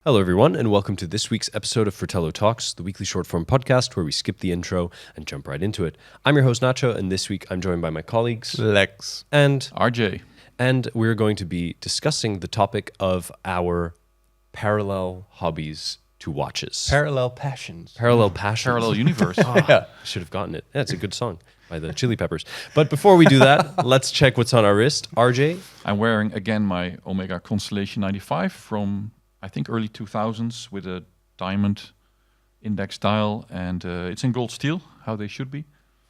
Hello, everyone, and welcome to this week's episode of Fratello Talks, the weekly short-form podcast where we skip the intro and jump right into it. I'm your host, Nacho, and this week I'm joined by my colleagues, Lex and RJ. And we're going to be discussing the topic of our parallel hobbies to watches. Parallel Passions. Parallel passions. Parallel universe. I should have gotten it. Yeah, it's a good song by the Chili Peppers. But before we do that, let's check what's on our wrist. RJ? I'm wearing, again, my Omega Constellation 95 from, I think, early 2000s with a diamond index dial. And it's in gold steel, how they should be.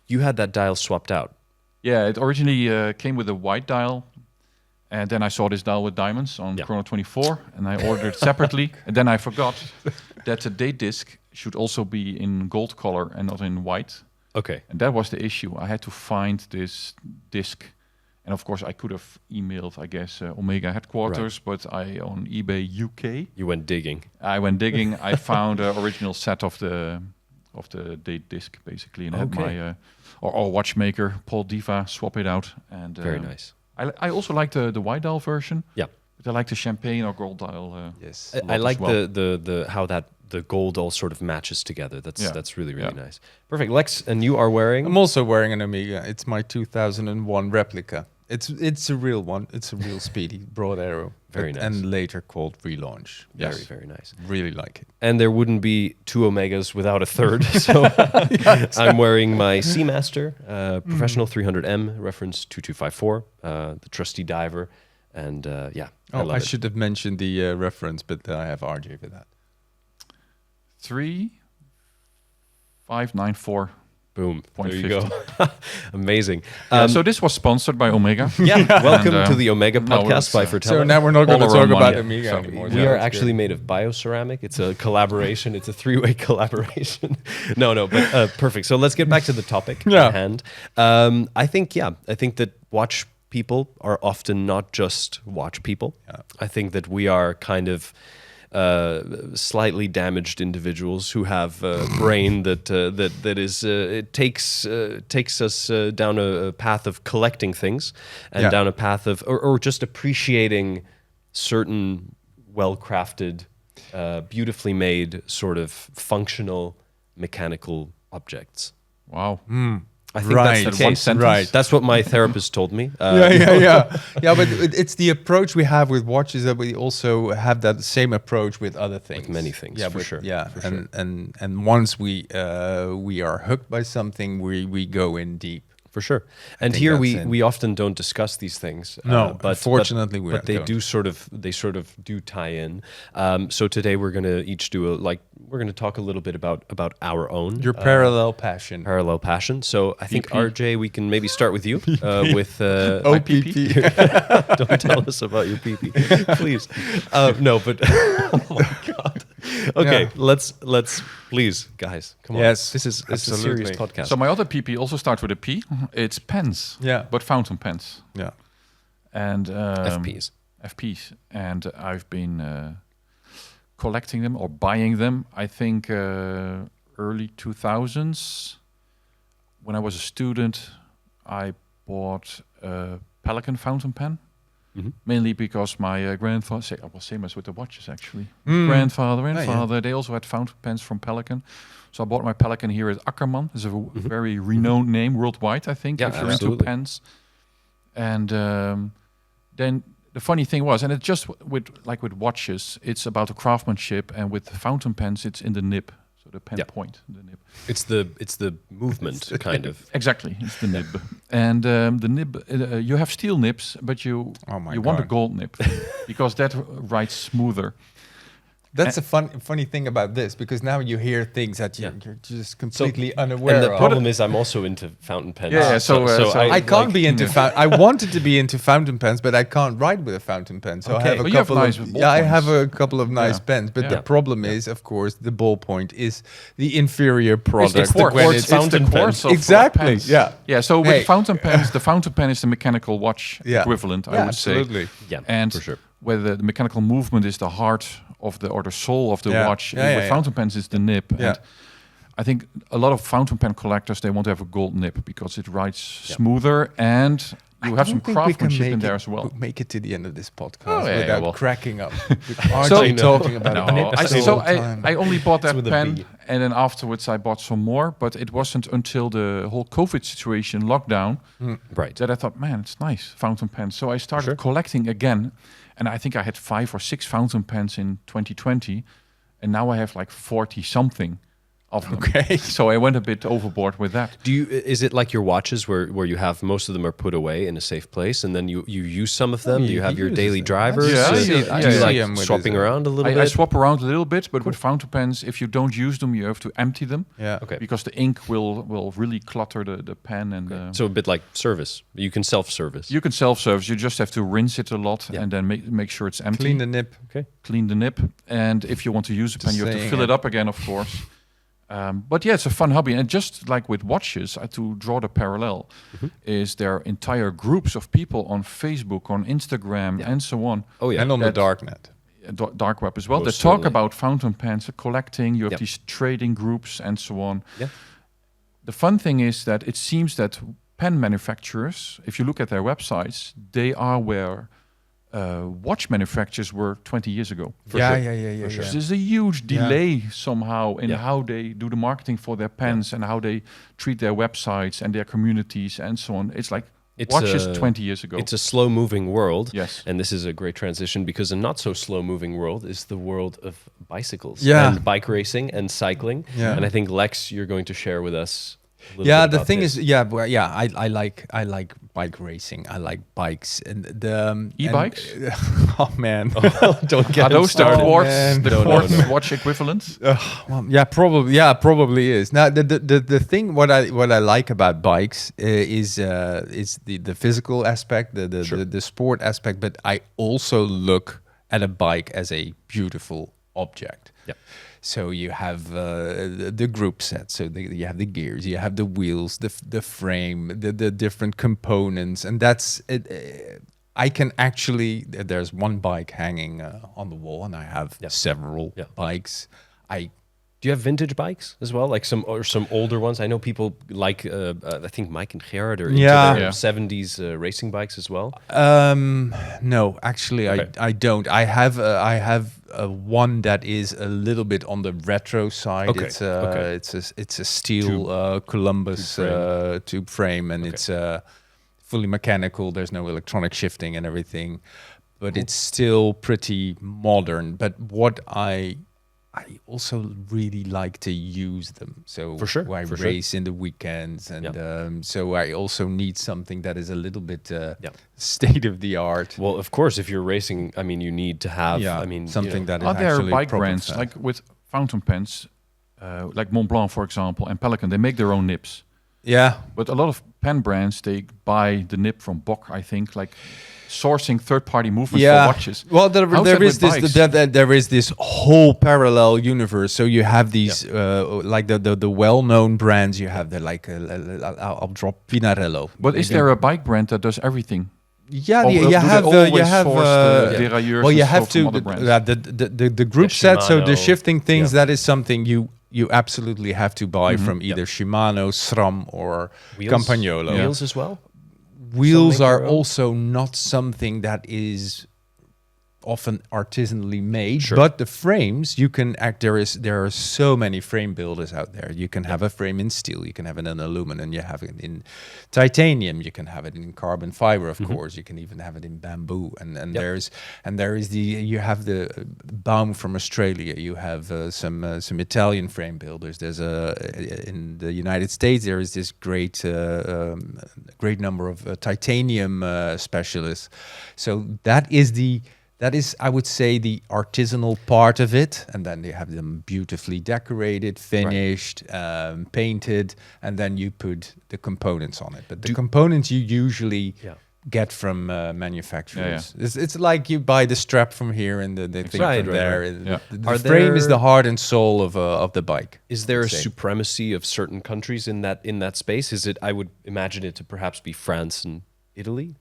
You had that dial swapped out. Yeah, it originally came with a white dial. And then I saw this dial with diamonds on Chrono 24. And I ordered it separately. And then I forgot that the date disc should also be in gold color and not in white. Okay. And that was the issue. I had to find this disc. And of course, I could have emailed, I guess, Omega headquarters, but on eBay UK. You went digging. I went digging. I found the original set of the date disc, basically, and had my or watchmaker Paul Diva swap it out. And very nice. I also like the white dial version. Yeah, but I like the champagne or gold dial. Yes, I like the how that the gold all sort of matches together. That's really nice. Perfect, Lex, and you are wearing. I'm also wearing an Omega. It's my 2001 replica. It's a real one. It's a real speedy broad arrow. Very nice. And later called Relaunch. Yes. Very nice. Really like it. And there wouldn't be two Omegas without a third. So I'm wearing my Seamaster Professional 300M, reference 2254, the trusty diver. And I should have mentioned the reference, but I have RJ for that. 3594. Boom. Point there you 50. go. Amazing. So this was sponsored by Omega. Yeah, welcome to the Omega podcast by Fratello. So now we're not going to talk about Omega Sorry. anymore. We are actually made of bioceramic. It's a collaboration. It's a three-way collaboration. No, but perfect. So let's get back to the topic at hand. I think that watch people are often not just watch people. Yeah. I think that we are kind of slightly damaged individuals who have a brain that is it takes us down a path of collecting things and down a path of or just appreciating certain well-crafted, beautifully made sort of functional mechanical objects. Wow. I think that's the case. Right. That's what my therapist told me. Yeah. But it's the approach we have with watches that we also have that same approach with other things. With many things, for sure. Yeah, and once we are hooked by something, we go in deep. For sure. And here we often don't discuss these things. No, but fortunately but they do sort of do tie in. So today we're going to each do we're going to talk a little bit about our own parallel passion. Parallel passion. So I think RJ, we can maybe start with you with OPP. Don't tell us about your PP, please. No, but oh my god. Okay, let's please, guys, come on. Yes, this is a serious podcast. So my other PP also starts with a P. It's pens. Yeah, but fountain pens. Yeah, and FPs. And I've been collecting them or buying them. I think early 2000s. When I was a student, I bought a Pelican fountain pen. Mm-hmm. Mainly because my grandfather, same as with the watches actually. Grandfather and father, they also had fountain pens from Pelican. So I bought my Pelican here at Ackerman. It's a very renowned name worldwide, I think, if you're into pens. And then the funny thing was, and it's just with watches, it's about the craftsmanship, and with the fountain pens, it's in the nib. So the pen point, the nib. It's the movement, kind of. Exactly, it's the nib. And the nib, you have steel nibs, but you want a gold nib because that writes smoother. That's a funny thing about this, because now you hear things that you're just completely unaware of. And the problem is I'm also into fountain pens. Yeah, so I can't be into I wanted to be into fountain pens, but I can't write with a fountain pen. So I have a couple I have a couple of nice pens, but the problem is, of course, the ballpoint is the inferior product. It's the quartz of exactly. Pens. Yeah. So with fountain pens, the fountain pen is the mechanical watch equivalent, I would say. Yeah, and for sure. Whether the mechanical movement is the heart of the soul of the watch, with fountain pens it's the nib. And I think a lot of fountain pen collectors, they want to have a gold nib because it writes smoother, and you have some craftsmanship in there as well. Make it to the end of this podcast without cracking up. Talking about I only bought that pen, and then afterwards I bought some more. But it wasn't until the whole COVID situation, lockdown, that I thought, man, it's nice, fountain pens. So I started collecting again, and I think I had 5 or 6 fountain pens in 2020, and now I have like 40 something. Okay, so I went a bit overboard with that. Is it like your watches where you have most of them are put away in a safe place, and then you use some of them? Do you have your daily drivers? Do you like swapping around a little bit? I swap around a little bit, but with fountain pens, if you don't use them, you have to empty them. Yeah, because the ink will really clutter the pen. And so a bit like service. You can self-service. You can self-service. You just have to rinse it a lot and then make sure it's empty. Clean the nib. Okay. Clean the nib, and if you want to use a pen, you have to fill it up again, of course. But yeah, it's a fun hobby. And just like with watches, to draw the parallel, is there are entire groups of people on Facebook, on Instagram, and so on. Oh yeah, and on the darknet. Dark web as well. That talk about fountain pens, collecting. You have these trading groups and so on. Yeah. The fun thing is that it seems that pen manufacturers, if you look at their websites, they are where watch manufacturers were 20 years ago. Yeah. There's a huge delay somehow in how they do the marketing for their pens and how they treat their websites and their communities and so on. It's like watches 20 years ago. It's a slow-moving world. Yes. And this is a great transition because a not-so-slow-moving world is the world of bicycles and bike racing and cycling. Yeah. And I think, Lex, you're going to share with us the thing is, I like bike racing. I like bikes and the e-bikes. Oh man, don't get Are those started. the quartz watch equivalents? Probably is. Now the thing what I like about bikes is the physical aspect, the sport aspect, but I also look at a bike as a beautiful object. Yeah. So you have the group set. So you have the gears, you have the wheels, the frame, the different components, and that's it. I can actually. There's one bike hanging on the wall, and I have several bikes. Do you have vintage bikes as well, like some older ones? I know people like. I think Mike and Gerard are into their 70s racing bikes as well. No, actually, I don't. I have one that is a little bit on the retro side. Okay. It's a steel Columbus tube frame, and it's fully mechanical. There's no electronic shifting and everything, but it's still pretty modern. But what I also really like to use them. So I race in the weekends, and so I also need something that is a little bit state of the art. Well, of course, if you're racing, I mean, you need to have. Something that is actually. Are there bike brands fat. like with fountain pens, like Mont Blanc, for example, and Pelican? They make their own nibs. Yeah, but a lot of pen brands they buy the nib from Bock, I think, like. Sourcing third-party movements for watches. Well, there is this whole parallel universe. So you have these like the well-known brands. You have I'll drop Pinarello. But is there a bike brand that does everything? Yeah, you have derailleurs. Well, you have to the group set. So the shifting things that is something you absolutely have to buy from either Shimano, SRAM, or Campagnolo. Wheels as well. Wheels are also not something that is often artisanally made, but the frames you can there are so many frame builders out there. You can have a frame in steel, you can have it in aluminum, you have it in titanium, you can have it in carbon fiber, of course, you can even have it in bamboo, and there is you have the Baum from Australia, you have some Italian frame builders. There's in the United States there is this great number of titanium specialists. So that is, I would say, the artisanal part of it. And then they have them beautifully decorated, finished, painted, and then you put the components on it. But the components you usually get from manufacturers. Yeah. It's like you buy the strap from here and the thing from there. Yeah. The frame is the heart and soul of the bike. Is there a supremacy of certain countries in that space? Is it? I would imagine it to perhaps be France and Italy.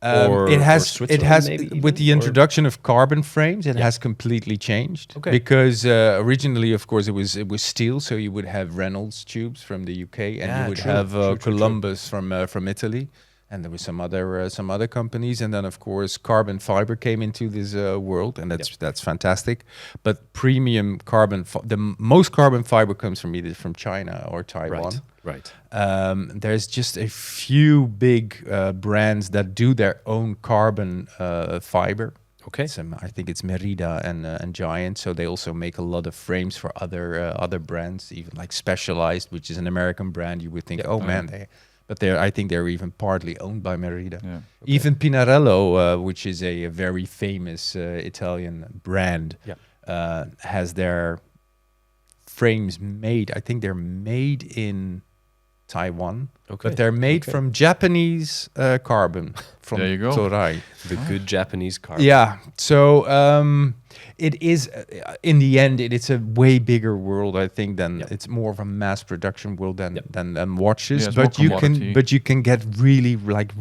It has with the introduction of carbon frames, it has completely changed. Okay. Because originally, of course, it was steel, so you would have Reynolds tubes from the UK, and you would have Columbus from Italy. and there were some other companies, and then of course carbon fiber came into this world, and that's fantastic. But premium the most carbon fiber comes from either from China or Taiwan. Right. There's just a few big brands that do their own carbon fiber. Okay. I think it's Merida and Giant. So they also make a lot of frames for other brands, even like Specialized, which is an American brand. You would think, I think they're even partly owned by Merida. Yeah. Okay. Even Pinarello, which is a very famous Italian brand, has their frames made. I think they're made in Taiwan, but they're made from Japanese carbon from there you go. Toray. The good Japanese carbon. Yeah. So it is in the end, it's a way bigger world. I think than it's more of a mass production world than watches. Yeah, but you can get really But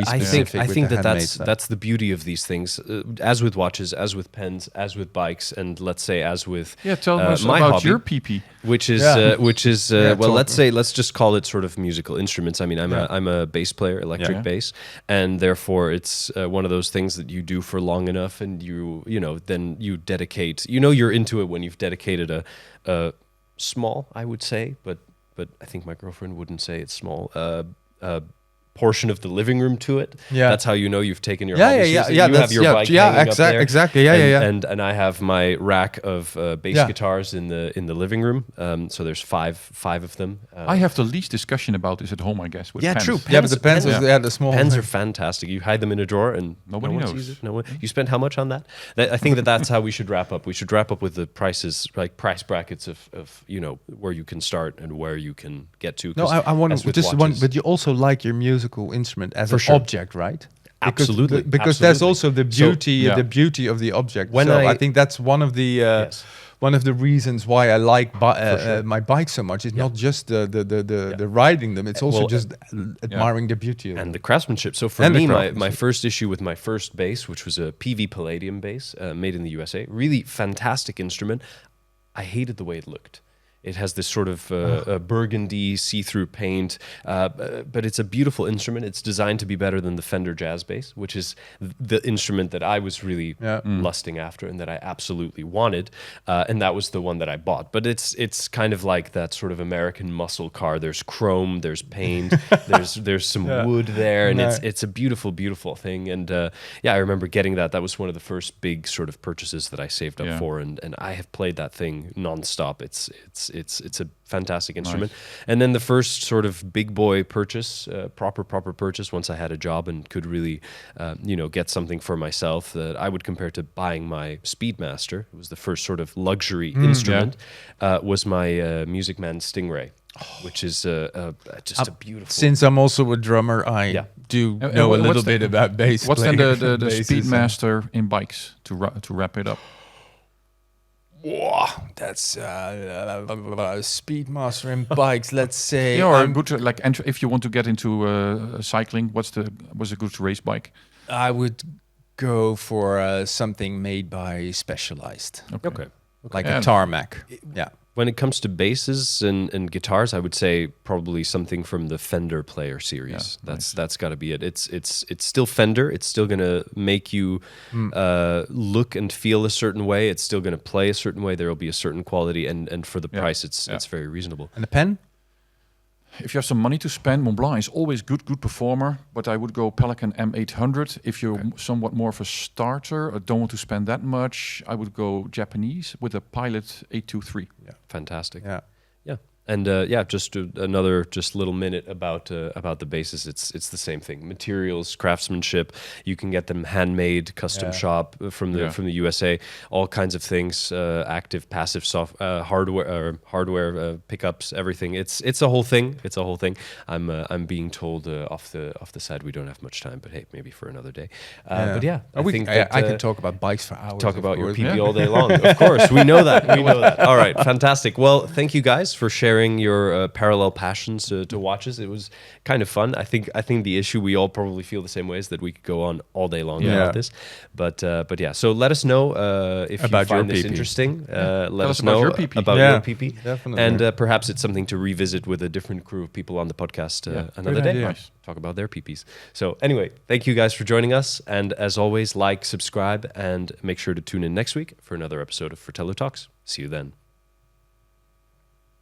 specific. I think that's the beauty of these things, as with watches, as with pens, as with bikes, and let's say as with tell us my about hobby, your PP, which is let's just call it sort of musical instruments. I mean, I'm a bass player, electric bass, and therefore it's one of those things that you do for long enough, and then you dedicate. You're into it when you've dedicated a small, I would say, but I think my girlfriend wouldn't say it's small. Portion of the living room to it. Yeah, that's how you've taken your hobby. You have your bike hanging up there. Exactly. And I have my rack of bass guitars in the living room. So there's five of them. I have the least discussion about this at home, I guess. With pens. True. But the pens, the small pens are fantastic. You hide them in a drawer and nobody knows. No one. You spent how much on that? I think that's how we should wrap up. We should wrap up with the prices, like price brackets of where you can start and where you can get to. No, I want to just one, but you also like your music instrument as an object, right? Absolutely, because there's also the beauty, the beauty of the object. I think that's one of the reasons why I like my bike so much. It's not just the riding them; it's also just admiring the beauty of and the craftsmanship. So for me, my first issue with my first bass, which was a PV Palladium bass made in the USA, really fantastic instrument. I hated the way it looked. It has this sort of burgundy see-through paint, but it's a beautiful instrument. It's designed to be better than the Fender Jazz Bass, which is the instrument that I was really lusting after and that I absolutely wanted, and that was the one that I bought. But it's kind of like that sort of American muscle car. There's chrome, there's paint, there's some wood there, and it's a beautiful, beautiful thing. And I remember getting that. That was one of the first big sort of purchases that I saved up for, and I have played that thing nonstop. It's a fantastic instrument. Nice. And then the first sort of big boy purchase, proper purchase, once I had a job and could really, get something for myself that I would compare to buying my Speedmaster. It was the first sort of luxury instrument. Was my Music Man Stingray, which is just a beautiful. Since I'm also a drummer, I do know a little bit about bass. What's then the Speedmaster in bikes to wrap it up? Whoa, that's Speedmaster in bikes. Let's say, good if you want to get into cycling, what's a good race bike? I would go for something made by Specialized. Okay. Like a Tarmac. When it comes to basses and guitars, I would say probably something from the Fender Player series. That's got to be it. It's still Fender. It's still going to make you look and feel a certain way. It's still going to play a certain way. There will be a certain quality, and for the price, it's very reasonable. And the pen? If you have some money to spend, Montblanc is always good performer, but I would go Pelican M800. If you're somewhat more of a starter or don't want to spend that much, I would go Japanese with a Pilot 823. Yeah, fantastic. Yeah. And just another little minute about the basses. It's the same thing. Materials, craftsmanship. You can get them handmade, custom shop from the USA. All kinds of things. Active, passive, hardware pickups, everything. It's a whole thing. I'm being told off the side we don't have much time, but hey, maybe for another day. But I can talk about bikes for hours. Talk about your PP all day long. Of course, we know that. All right, fantastic. Well, thank you guys for sharing sharing your parallel passions to watches. It was kind of fun. I think the issue we all probably feel the same way is that we could go on all day long about this. But yeah, so let us know if about you find this interesting. Let us know about your PP. Definitely. And perhaps it's something to revisit with a different crew of people on the podcast another day. Nice. Talk about their PPs. So anyway, thank you guys for joining us. And as always, like, subscribe, and make sure to tune in next week for another episode of Fratello Talks. See you then.